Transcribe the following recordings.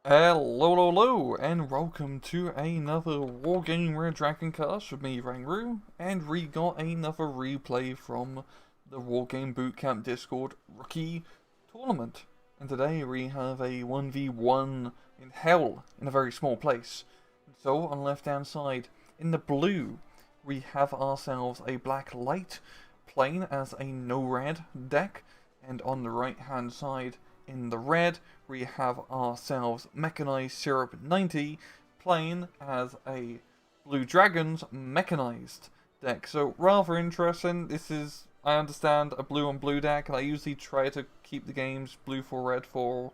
Hello, and welcome to another Wargame Red Dragon cast with me, Rangru, and we got another replay from the Wargame Bootcamp Discord Rookie Tournament. And today we have a 1v1 in hell, in a very small place. So, on the left hand side, in the blue, we have ourselves a Blacklight playing as a no-red deck, and on the right hand side, in the red, we have ourselves Mechanized Syrup 90 playing as a Blue Dragons Mechanized deck. So rather interesting. This is, I understand, a blue on blue deck, and I usually try to keep the games blue for red for,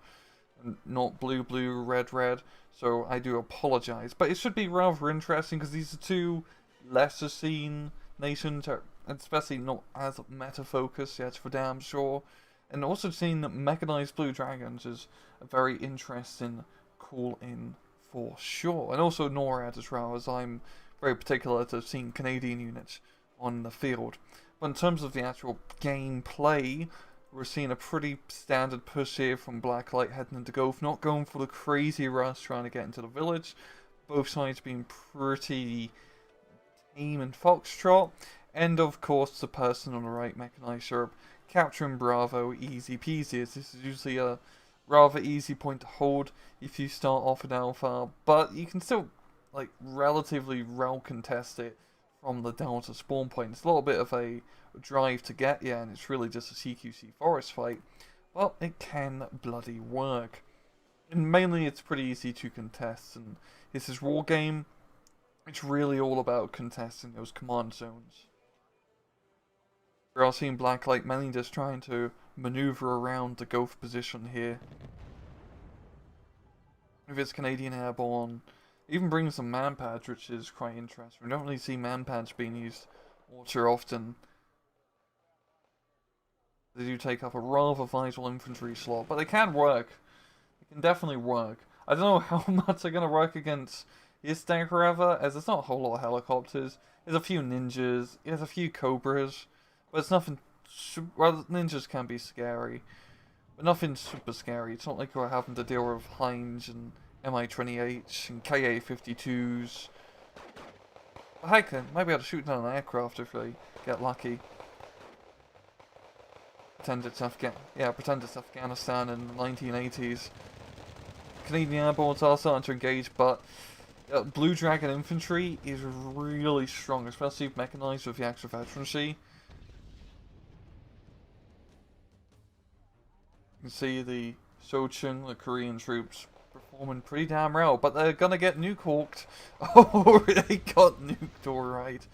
and not blue blue red red. So I do apologize, but it should be rather interesting because these are two lesser seen nations, especially not as meta focused yet for damn sure. And also seeing that Mechanized Blue Dragons is a very interesting call-in for sure. And also NORAD as well, as I'm very particular to seeing Canadian units on the field. But in terms of the actual gameplay, we're seeing a pretty standard push here from Blacklight heading into Gulf, not going for the crazy rush trying to get into the village. Both sides being pretty tame and foxtrot. And of course the person on the right, Mechanized Syrup, capturing Bravo easy peasy, as this is usually a rather easy point to hold if you start off in Alpha, but you can still like relatively well contest it from the Delta spawn point. It's a little bit of a drive to get you, and it's really just a CQC forest fight, but it can bloody work. And mainly it's pretty easy to contest, and this is Wargame. It's really all about contesting those command zones. We're all seeing Blacklight mainly just trying to maneuver around the Gulf position here. With its Canadian Airborne, even brings some manpads, which is quite interesting. We don't really see manpads being used all too often. They do take up a rather vital infantry slot, but they can work. They can definitely work. I don't know how much they're going to work against this deck, however, as there's not a whole lot of helicopters. There's a few ninjas, there's a few cobras. But it's nothing. Well, ninjas can be scary, but nothing super scary. It's not like we're having to deal with Heinz and Mi-28s and Ka-52s. But heck, they might be able to shoot down an aircraft if they get lucky. Pretend it's Afghanistan in the 1980s. Canadian Airbornes are starting to engage, but Blue Dragon infantry is really strong, especially if mechanized with the extra veterancy. You can see the Sochung, the Korean troops, performing pretty damn well, but they're gonna get nuke-hawked. Oh, they got nuked alright.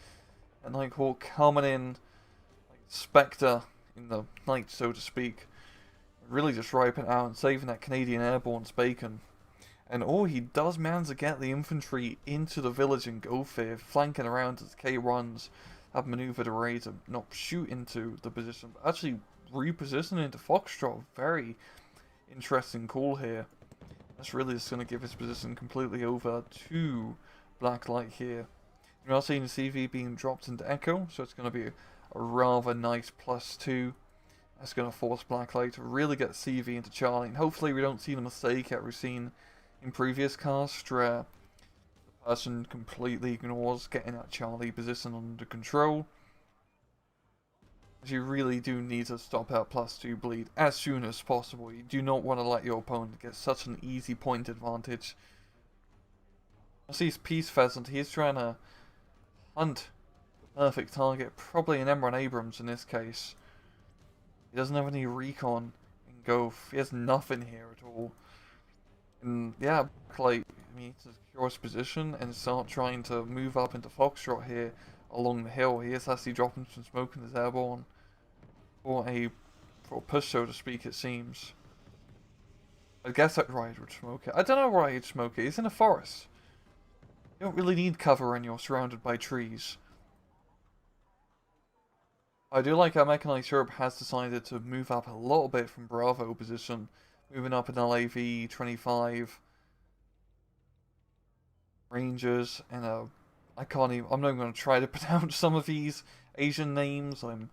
And Nighthawk coming in like Spectre in the night, so to speak. Really just ripening out and saving that Canadian Airborne's bacon. And he does manage to get the infantry into the village and go here, flanking around as K1s have maneuvered array to not shoot into the position, but actually repositioning into Foxtrot. Very interesting call here. That's really just going to give his position completely over to Blacklight here. You're now seeing the CV being dropped into Echo, so it's going to be a rather nice +2. That's going to force Blacklight to really get CV into Charlie, and hopefully we don't see the mistake that we've seen in previous casts where the person completely ignores getting that Charlie position under control. You really do need to stop out +2 bleed as soon as possible. You do not want to let your opponent get such an easy point advantage. I see his Peace Pheasant. He's trying to hunt the perfect target. Probably an M1 Abrams in this case. He doesn't have any recon in Gulf. He has nothing here at all. And yeah, like, he needs to secure his position and start trying to move up into Foxtrot here along the hill. He is actually dropping some smoke in his airborne for a push, so to speak, it seems. I guess that Riot would smoke it. I don't know why he'd smoke it. He's in a forest. You don't really need cover when you're surrounded by trees. I do like how Mechanized Syrup has decided to move up a little bit from Bravo position, moving up in LAV 25 Rangers, and I'm not even going to try to pronounce some of these Asian names. I'm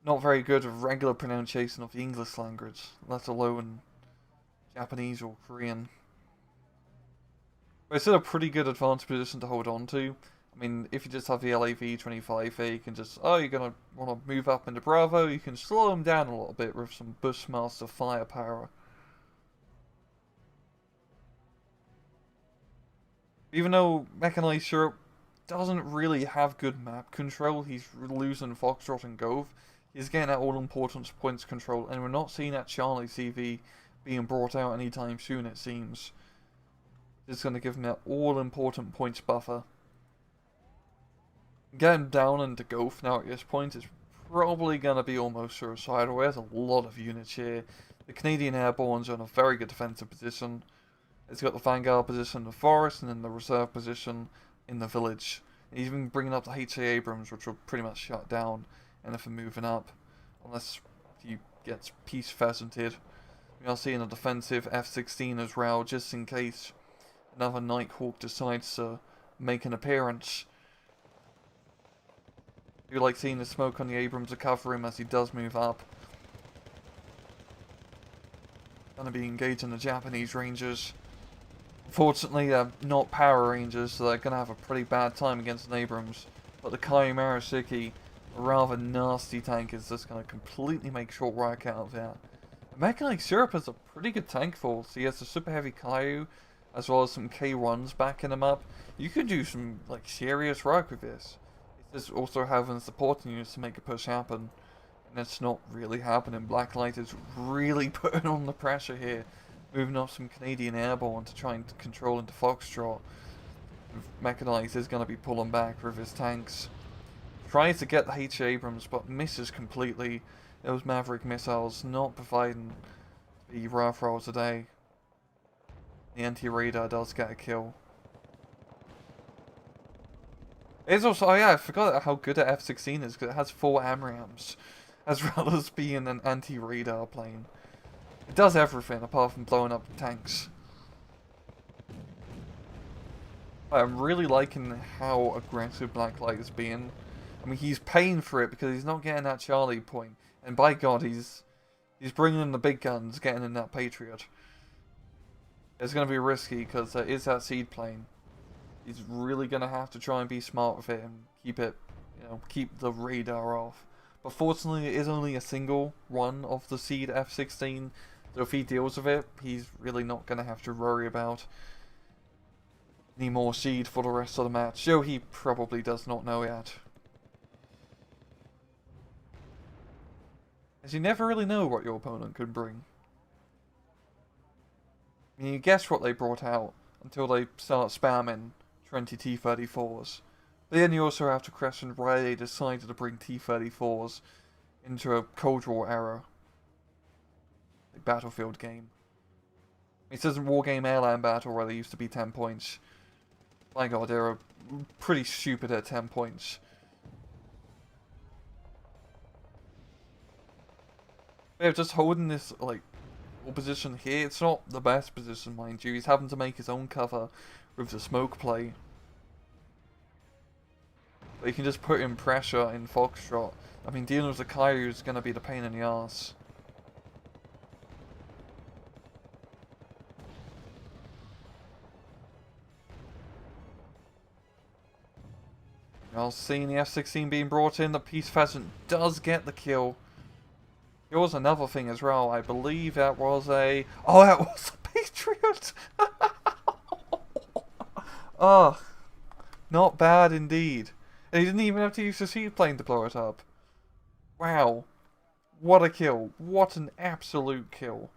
not very good at regular pronunciation of the English language, let alone Japanese or Korean. But it's still a pretty good advanced position to hold on to. I mean, if you just have the LAV-25 here, you can just, oh, you're going to want to move up into Bravo, you can slow them down a little bit with some Bushmaster firepower. Even though Mechanized Syrup doesn't really have good map control, he's losing Foxtrot and Gove. He's getting that all-important points control, and we're not seeing that Charlie CV being brought out anytime soon, it seems. It's going to give him that all-important points buffer. Getting down into Gove now at this point is probably going to be almost suicidal. There's a lot of units here. The Canadian Airborne's in a very good defensive position. It's got the Vanguard position in the forest, and then the reserve position in the village. He's even bringing up the HA Abrams, which will pretty much shut down anything moving up, unless he gets peace pheasanted. We are seeing a defensive F-16 as well, just in case another Nighthawk decides to make an appearance. I do like seeing the smoke on the Abrams to cover him as he does move up. Going to be engaging the Japanese Rangers. Unfortunately, they're not Power Rangers, so they're going to have a pretty bad time against an Abrams. But the Kai Marasiki, a rather nasty tank, is just going to completely make short work out of that. Mechanized Syrup is a pretty good tank force. He has a Super Heavy Kaiju, as well as some K1s backing him up. You could do some like serious work with this. It's just also having supporting units to make a push happen. And it's not really happening. Blacklight is really putting on the pressure here. Moving up some Canadian Airborne to try and control into Foxtrot. Mechanized is going to be pulling back with his tanks. Tries to get the H. Abrams, but misses completely. Those Maverick missiles not providing the rough roll today. The anti-radar does get a kill. It's also, oh yeah, I forgot how good an F-16 is, because it has 4 AMRAAMs, as well as being an anti-radar plane. It does everything apart from blowing up tanks. I'm really liking how aggressive Blacklight is being. I mean, he's paying for it because he's not getting that Charlie point. And by God, he's bringing in the big guns, getting in that Patriot. It's going to be risky because there is that seed plane. He's really going to have to try and be smart with it and keep it, you know, keep the radar off. But fortunately, it is only a single one of the seed F-16. So if he deals with it, he's really not going to have to worry about any more seed for the rest of the match. Though he probably does not know yet. As you never really know what your opponent could bring. I mean, you guess what they brought out until they start spamming 20 T-34s. But then you also have to question why they decided to bring T-34s into a Cold War era. Like Battlefield game. It says Wargame Airland Battle where they used to be 10 points. My God, they were pretty stupid at 10 points. They're just holding this, like, position here. It's not the best position, mind you. He's having to make his own cover with the smoke play. But you can just put in pressure in Foxtrot. I mean, dealing with the Kaiju is going to be the pain in the arse. Now, seeing the F-16 being brought in, the Peace Pheasant does get the kill. There was another thing as well. I believe that was a... Oh, that was a Patriot! Oh, not bad indeed. And he didn't even have to use the seaplane to blow it up. Wow. What a kill. What an absolute kill.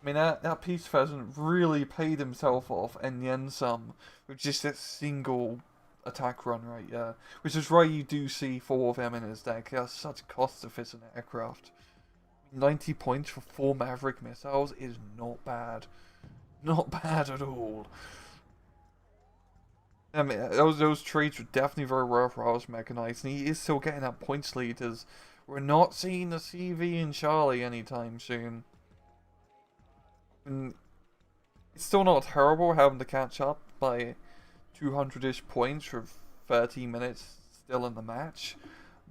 I mean, that Peace Pheasant really paid himself off and then some with just that single attack run right there. Which is why you do see 4 of them in his deck. He has such cost-efficient aircraft. 90 points for 4 Maverick missiles is not bad. Not bad at all. I mean, those trades were definitely very rare for us Mechanized, and he is still getting that points lead as we're not seeing the CV and Charlie anytime soon. And it's still not terrible having to catch up by 200-ish points for 30 minutes still in the match,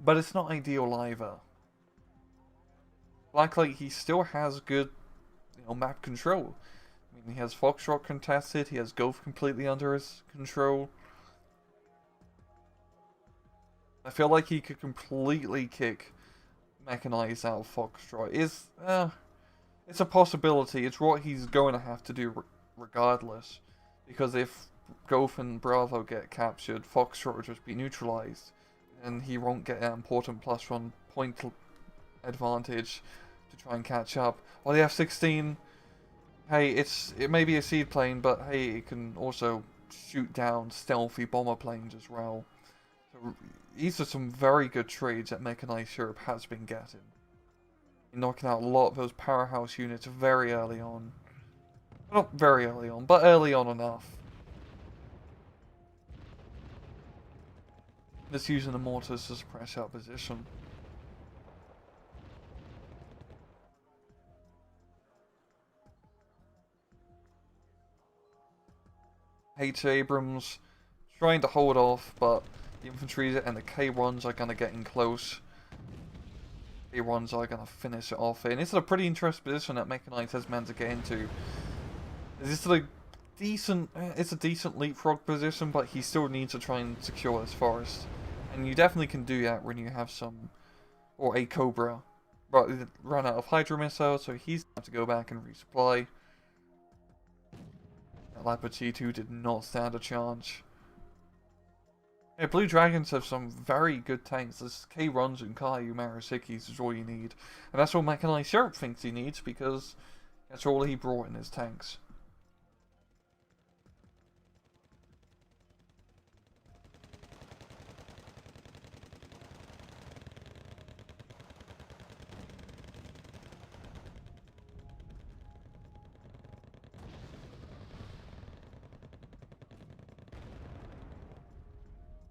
but it's not ideal either. Blacklight, he still has good, map control. I mean, he has Foxtrot contested, he has Gulf completely under his control. I feel like he could completely kick Mechanized out of Foxtrot. It's a possibility. It's what he's going to have to do regardless. Because if Gulf and Bravo get captured, Foxtrot will just be neutralized. And he won't get an important +1 point advantage to try and catch up. While the F-16, hey, it may be a seed plane, but hey, it can also shoot down stealthy bomber planes as well. So these are some very good trades that Mechanized Europe has been getting. Knocking out a lot of those powerhouse units very early on. Well, not very early on, but early on enough. Just using the mortars to suppress our position. H. Abrams trying to hold off, but the infantry and the K1s are going to get in close. K1s are going to finish it off. And it's a pretty interesting position that Mechanized has managed to get into. It's a decent leapfrog position, but he still needs to try and secure this forest. And you definitely can do that when you have a Cobra run out of Hydra missile, so he's going to have to go back and resupply. Leopard T2 did not stand a chance. Yeah, Blue Dragons have some very good tanks. There's K-Runs and Kaiju Marasikis is all you need. And that's what Mechanized Europe thinks he needs, because that's all he brought in his tanks.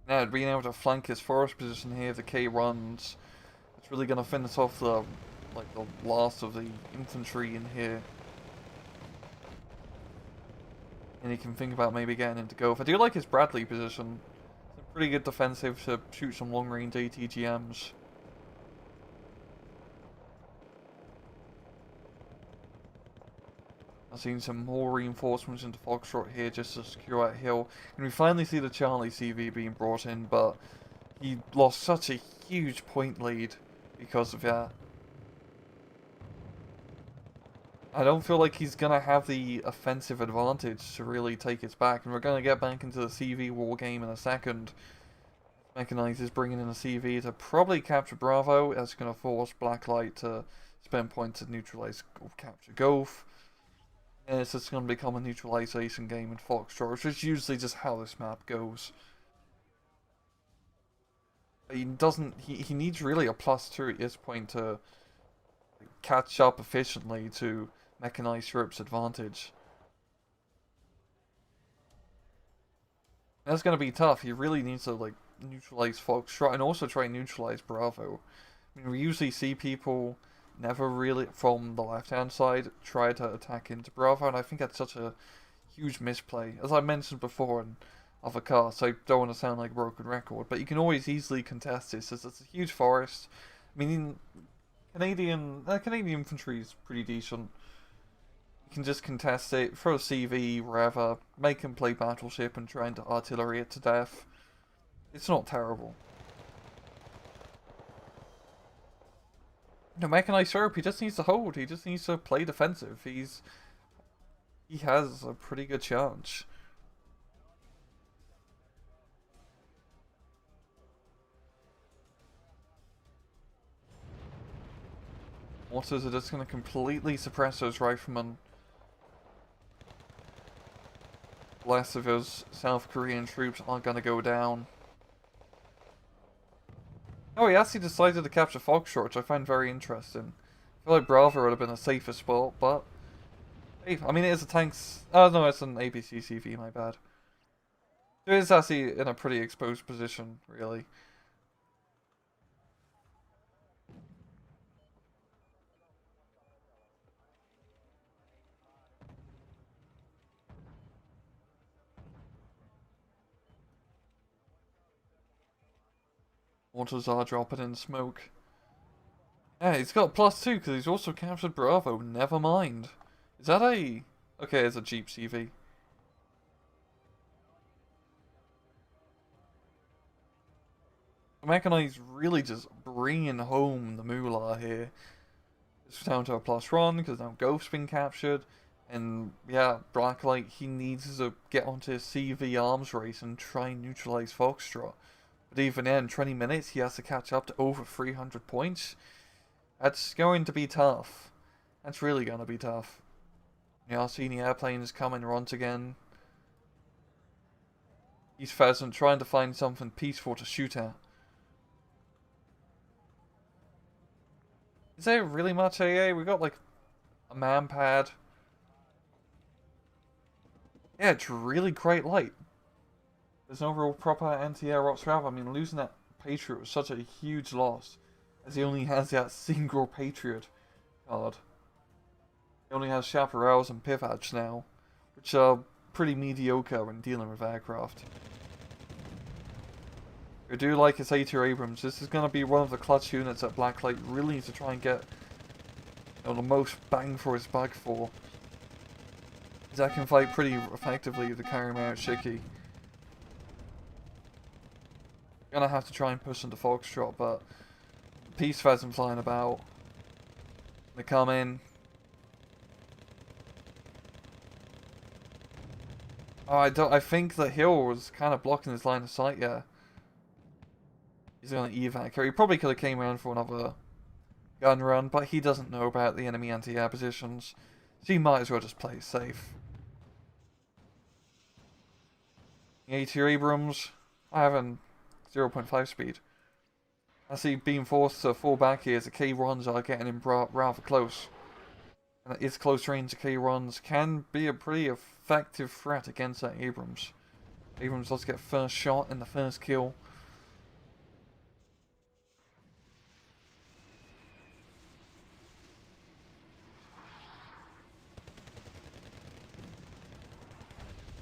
Now, being able to flank his forest position here, the K-Runs, it's really going to finish off the last of the infantry in here. And he can think about maybe getting into Gulf. I do like his Bradley position. It's a pretty good defensive to shoot some long-range ATGMs. I've seen some more reinforcements into Foxtrot here just to secure that hill. And we finally see the Charlie CV being brought in, but he lost such a huge point lead because of that. I don't feel like he's going to have the offensive advantage to really take it back. And we're going to get back into the CV war game in a second. Mechanized is bringing in a CV to probably capture Bravo. That's going to force Blacklight to spend points to neutralize or capture Gulf. And it's just going to become a neutralization game in Foxtrot, which is usually just how this map goes. He needs really a +2 at this point to catch up efficiently to Mechanized Europe's advantage. That's going to be tough. He really needs to neutralize Foxtrot and also try and neutralize Bravo. I mean, we usually see people never really, from the left-hand side, try to attack into Bravo, and I think that's such a huge misplay. As I mentioned before in other casts, I don't want to sound like a broken record, but you can always easily contest this, as it's a huge forest. I mean, Canadian infantry is pretty decent. You can just contest it, throw a CV, wherever, make him play Battleship and try and artillery it to death. It's not terrible. No, Mechanized Europe, he just needs to hold. He just needs to play defensive. He has a pretty good chance. Mortars are just going to completely suppress those riflemen. Less of those South Korean troops are going to go down. Oh, he actually decided to capture Foxtrot, which I find very interesting. I feel like Bravo would have been a safer spot, but hey, I mean, it is a tanks. Oh no, it's an ABC CV, my bad. It is actually in a pretty exposed position, really. Mortars are dropping in smoke. Yeah, he's got +2 because he's also captured Bravo. Never mind. Is that a Okay, it's a Jeep CV. Mechanized really just bringing home the moolah here. It's down to a +1 because now Ghost's been captured. And yeah, Blacklight, he needs to get onto his CV arms race and try and neutralize Foxtrot. But even in 20 minutes, he has to catch up to over 300 points. That's going to be tough. That's really going to be tough. Yeah, seeing the airplanes coming once again. He's Pheasant trying to find something peaceful to shoot at. Is there really much AA? We got like a man pad. Yeah, it's really great light. There's no real proper anti-air whatsoever. I mean, losing that Patriot was such a huge loss, as he only has that single Patriot card. He only has Chaparrals and Pivats now, which are pretty mediocre when dealing with aircraft. I do like his A-tier Abrams. This is going to be one of the clutch units that Blacklight really needs to try and get, you know, the most bang for his buck for. That can fight pretty effectively with the carry mount Shiki. Gonna have to try and push into Foxtrot, but Peace Pheasant flying about. They come in. Oh, I think the hill was kind of blocking his line of sight, yeah. He's gonna evac here. He probably could have came around for another gun run, but he doesn't know about the enemy anti-air positions, so he might as well just play it safe. The A-tier Abrams, I have an 0.5 speed. I see being forced to fall back here as the K-1s are getting him rather close. And its close range K-1s can be a pretty effective threat against that Abrams. Abrams does get first shot and the first kill.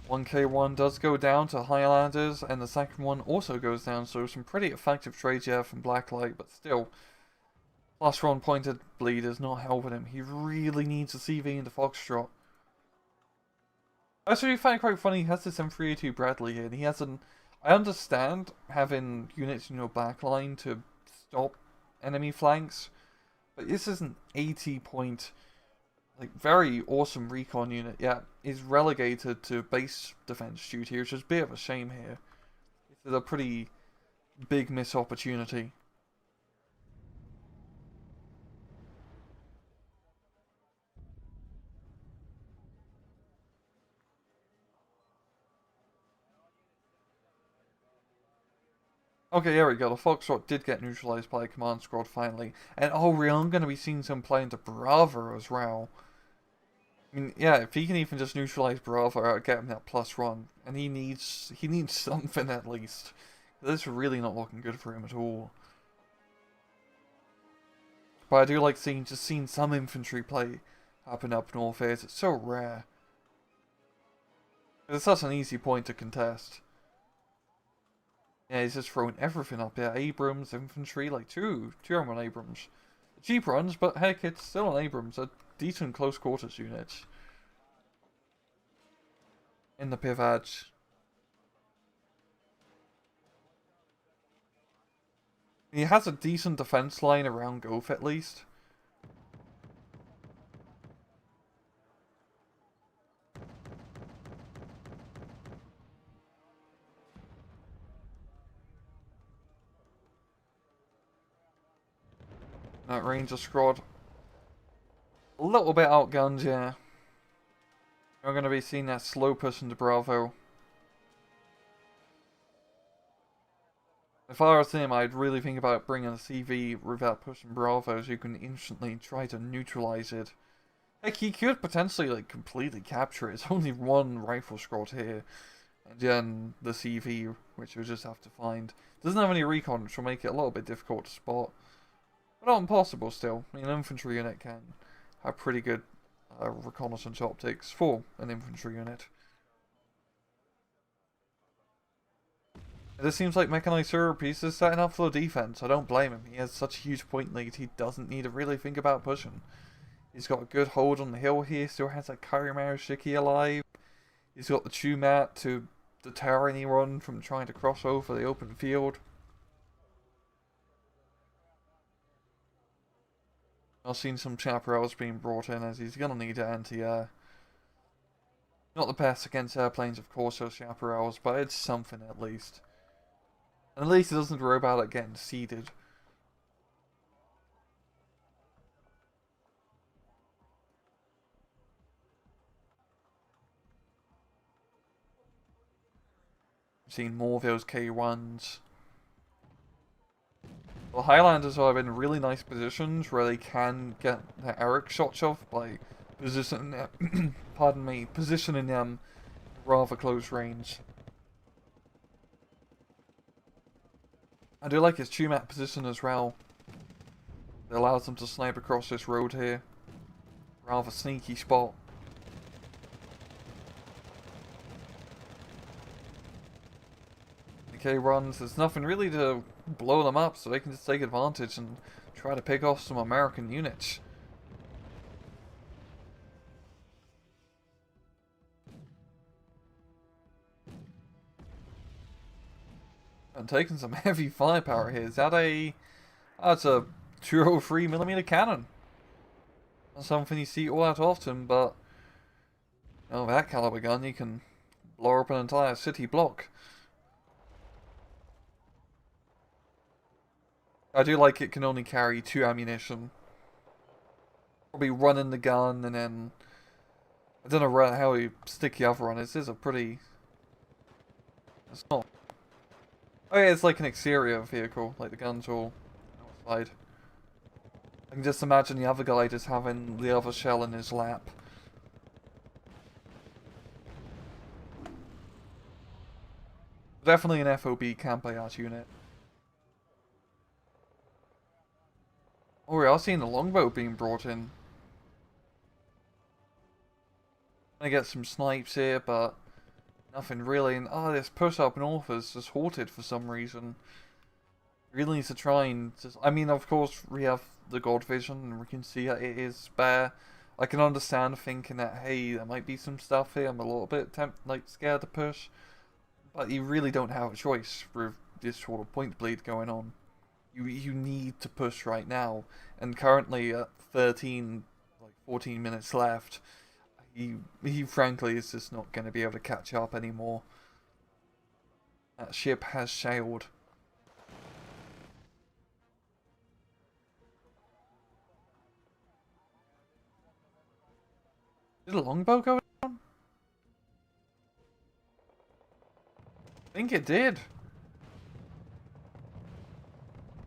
One K1 does go down to Highlanders, and the second one also goes down, so some pretty effective trades here from Blacklight, but still, +1 pointed bleed is not helping him. He really needs a CV into Foxtrot. I actually find it quite funny, he has this M3A2 Bradley here, and he has an... I understand having units in your backline to stop enemy flanks, but this is an 80-point... like, very awesome recon unit, yeah, is relegated to base defense duty, which is a bit of a shame here. This is a pretty big missed opportunity. Okay, there we go. The Foxtrot did get neutralized by a command squad finally. And oh, we are going to be seeing some play into Bravo as well. I mean, yeah, if he can even just neutralize Bravo, I'll get him that +1. And he needs something at least. This is really not looking good for him at all. But I do like seeing some infantry play happen up north here. It's so rare. It's such an easy point to contest. Yeah, he's just throwing everything up there. Abrams, infantry, like two M1 Abrams. Jeep runs, but heck, it's still an Abrams. A decent close quarters unit. In the Pivats. He has a decent defense line around Goth at least. That Ranger squad. A little bit outgunned, yeah. We're going to be seeing that slow push into Bravo. If I was him, I'd really think about bringing a CV without pushing Bravo so you can instantly try to neutralize it. Heck, he could potentially like completely capture it. It's only one rifle squad here. And then the CV, which you'll just have to find. Doesn't have any recon, which will make it a little bit difficult to spot. But not impossible still. I mean, an infantry unit can have pretty good reconnaissance optics for an infantry unit. It seems like Mechanized Surpiece is setting up for the defense. I don't blame him. He has such a huge point lead, he doesn't need to really think about pushing. He's got a good hold on the hill here, still has that Karimaro Shiki alive. He's got the Chumat to deter anyone from trying to cross over the open field. I've seen some chaparrals being brought in as he's going to need to anti-air. Not the best against airplanes, of course, those chaparrals, but it's something at least. And at least it doesn't worry about it getting seeded. I've seen more of those K1s. The Highlanders are in really nice positions where they can get their Eric shots off by positioning them, pardon me, positioning them rather close range. I do like his Chumat position as well. It allows them to snipe across this road here. Rather sneaky spot. The K-runs, there's nothing really to blow them up, so they can just take advantage and try to pick off some American units. And taking some heavy firepower here. Is that a... Oh, it's a 203mm cannon. Not something you see all that often, but... Oh, that caliber gun, you can blow up an entire city block. I do like it can only carry 2 ammunition. Probably running the gun and then... I don't know how you stick the other on. This is a pretty... It's not... Oh yeah, it's like an exterior vehicle, like the gun's all outside. I can just imagine the other guy just having the other shell in his lap. Definitely an FOB camp layout unit. Oh, we are seeing the longbow being brought in. Gonna get some snipes here, but nothing really. And oh, this push up north is just halted for some reason. Really needs to try and just... I mean, of course, we have the God Vision, and we can see that it is spare. I can understand thinking that, hey, there might be some stuff here. I'm a little bit scared to push, but you really don't have a choice with this sort of point bleed going on. You need to push right now, and currently at 14 minutes left, he frankly is just not going to be able to catch up anymore. That ship has sailed. Did a longbow go down? I think it did.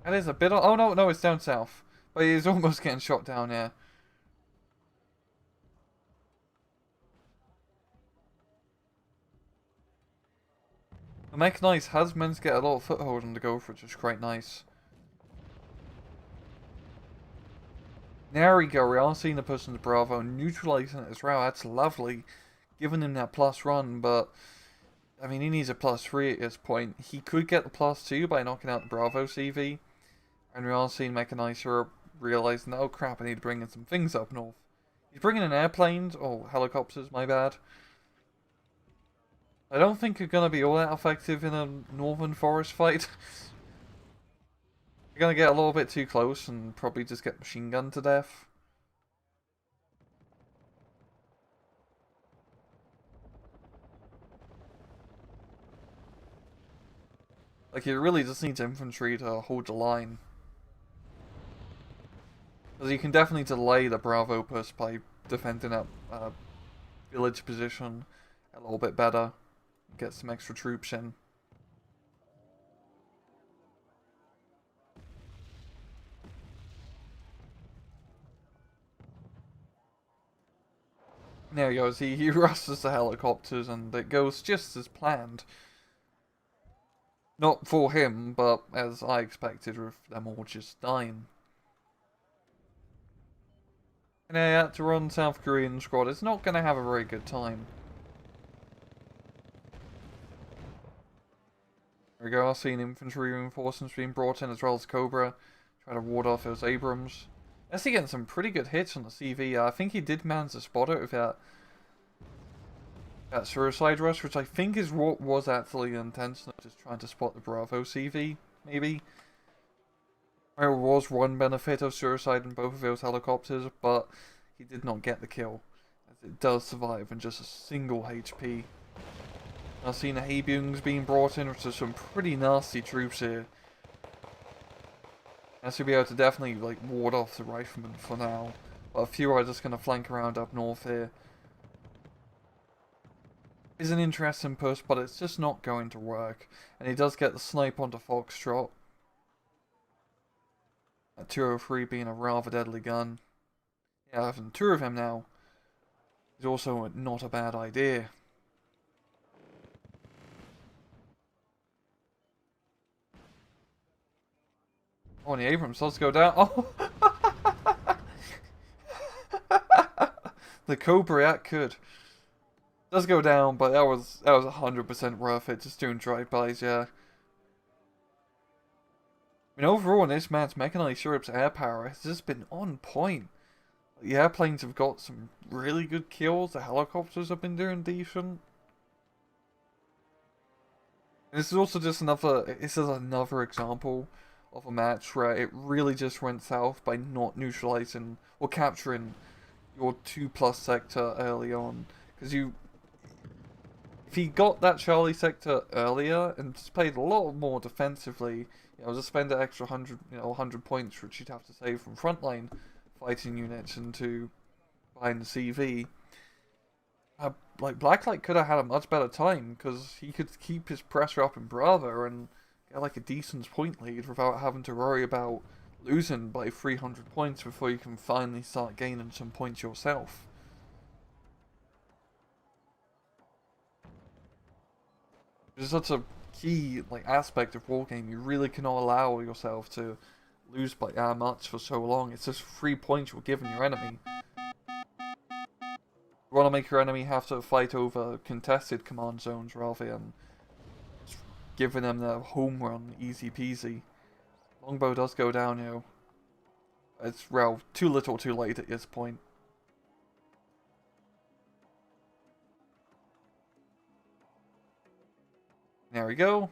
That is a bit... Oh, no, it's down south. But he's almost getting shot down here. The mechanized has managed to get a lot of foothold on the Gopher, which is quite nice. There we go, we are seeing the person's Bravo, neutralizing it as well. That's lovely, giving him that plus run, but... I mean, he needs a plus 3 at this point. He could get the plus 2 by knocking out the Bravo CV. And we are seeing Mechanizer realizing, oh crap, I need to bring in some things up north. He's bringing in airplanes, or helicopters, my bad. I don't think they're going to be all that effective in a northern forest fight. You're going to get a little bit too close and probably just get machine gunned to death. Like, it really just needs infantry to hold the line. Because you can definitely delay the Bravo push by defending that village position a little bit better. Get some extra troops in. There he goes, he rushes the helicopters and it goes just as planned. Not for him, but as I expected with them all just dying. And yeah, to run South Korean squad is not going to have a very good time. There we go, I've seen infantry reinforcements being brought in as well as Cobra. Try to ward off those Abrams. Actually getting some pretty good hits on the CV. I think he did manage to spot it with that suicide rush, which I think is what was actually intentional, just trying to spot the Bravo CV, maybe. There was one benefit of suicide in both of those helicopters, but he did not get the kill, as it does survive in just a single HP. I've seen the Haybungs being brought in, which are some pretty nasty troops here. I should be able to definitely like ward off the riflemen for now, but a few are just going to flank around up north here. It's an interesting push, but it's just not going to work, and he does get the snipe onto Foxtrot. At 203 being a rather deadly gun. Yeah, having two of him now is also not a bad idea. Oh, and the Abrams does go down. Oh! The Cobra could. Does go down, but that was 100% worth it, just doing drive-bys, yeah. I mean, overall in this match, Mechanized Europe's air power has just been on point. The airplanes have got some really good kills, the helicopters have been doing decent. And this is also just another example of a match where it really just went south by not neutralizing or capturing your 2+ sector early on. Because if he got that Charlie sector earlier and just played a lot more defensively, just spend an extra 100 points, which you'd have to save from frontline fighting units into buying the CV. Like Blacklight could have had a much better time because he could keep his pressure up in Bravo and get like a decent point lead without having to worry about losing by 300 points before you can finally start gaining some points yourself. It's such a key aspect of Wargame. You really cannot allow yourself to lose by that much for so long. It's just 3 points you're giving your enemy. You want to make your enemy have to fight over contested command zones rather than just giving them their home run easy peasy. Longbow does go down, It's, well, too little too late at this point. There we go.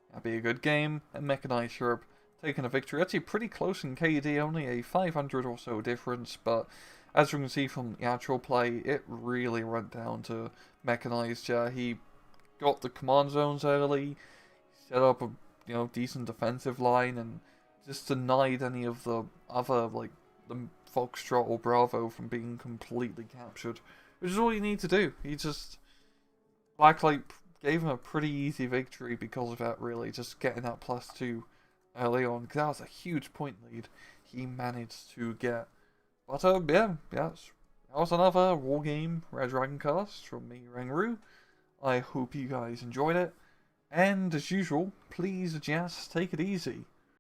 That'll be a good game. And Mechanized Europe taking a victory. Actually pretty close in KD, only a 500 or so difference, but as you can see from the actual play, it really went down to Mechanized. He got the command zones early, set up a decent defensive line, and just denied any of the other, the Foxtrot or Bravo from being completely captured. Which is all you need to do. Blacklight gave him a pretty easy victory because of that, really. Just getting that +2 early on, because that was a huge point lead he managed to get. But, yeah, that was another Wargame Red Dragon cast from me, Rangru. I hope you guys enjoyed it. And, as usual, please just take it easy.